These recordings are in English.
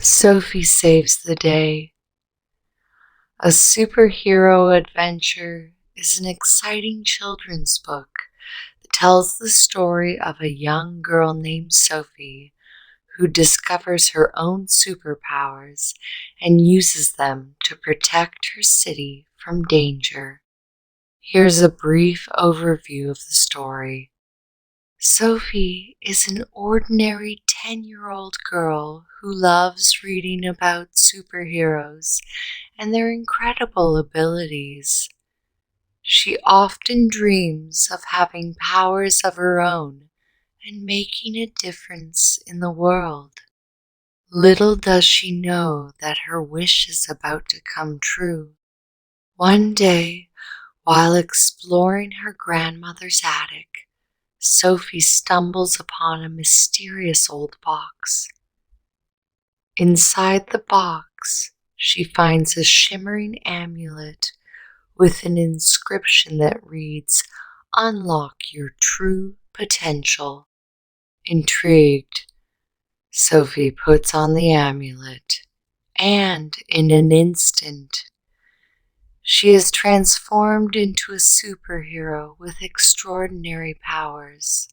Sophie Saves the Day. A superhero adventure is an exciting children's book that tells the story of a young girl named Sophie who discovers her own superpowers and uses them to protect her city from danger. Here's a brief overview of the story. Sophie is an ordinary 10-year-old girl who loves reading about superheroes and their incredible abilities. She often dreams of having powers of her own and making a difference in the world. Little does she know that her wish is about to come true. One day, while exploring her grandmother's attic, Sophie stumbles upon a mysterious old box. Inside the box, she finds a shimmering amulet with an inscription that reads, "Unlock your true potential." Intrigued, Sophie puts on the amulet, and in an instant, she is transformed into a superhero with extraordinary powers.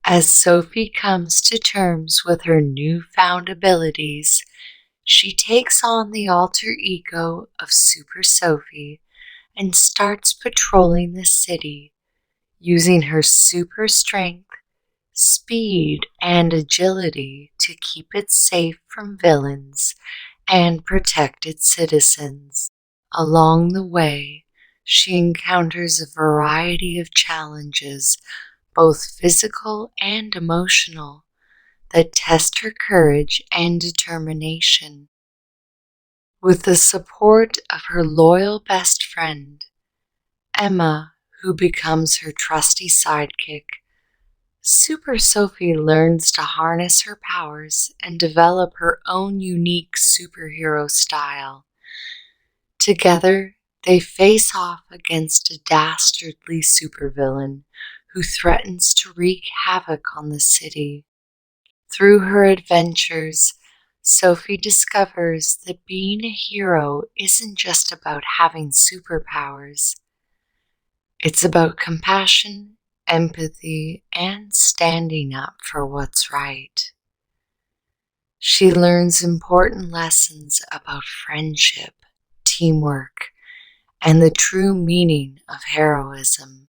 As Sophie comes to terms with her newfound abilities, she takes on the alter ego of Super Sophie and starts patrolling the city, using her super strength, speed, and agility to keep it safe from villains and protect its citizens. Along the way, she encounters a variety of challenges, both physical and emotional, that test her courage and determination. With the support of her loyal best friend, Emma, who becomes her trusty sidekick, Super Sophie learns to harness her powers and develop her own unique superhero style. Together, they face off against a dastardly supervillain who threatens to wreak havoc on the city. Through her adventures, Sophie discovers that being a hero isn't just about having superpowers. It's about compassion, empathy, and standing up for what's right. She learns important lessons about friendship, teamwork, and the true meaning of heroism.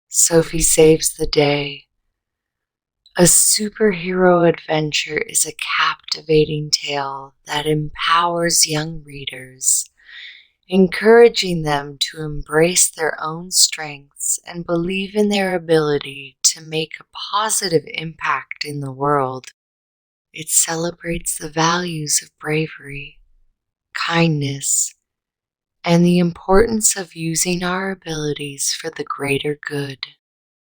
Sophie Saves the Day. A superhero adventure is a captivating tale that empowers young readers, encouraging them to embrace their own strengths and believe in their ability to make a positive impact in the world. It celebrates the values of bravery, kindness, and the importance of using our abilities for the greater good.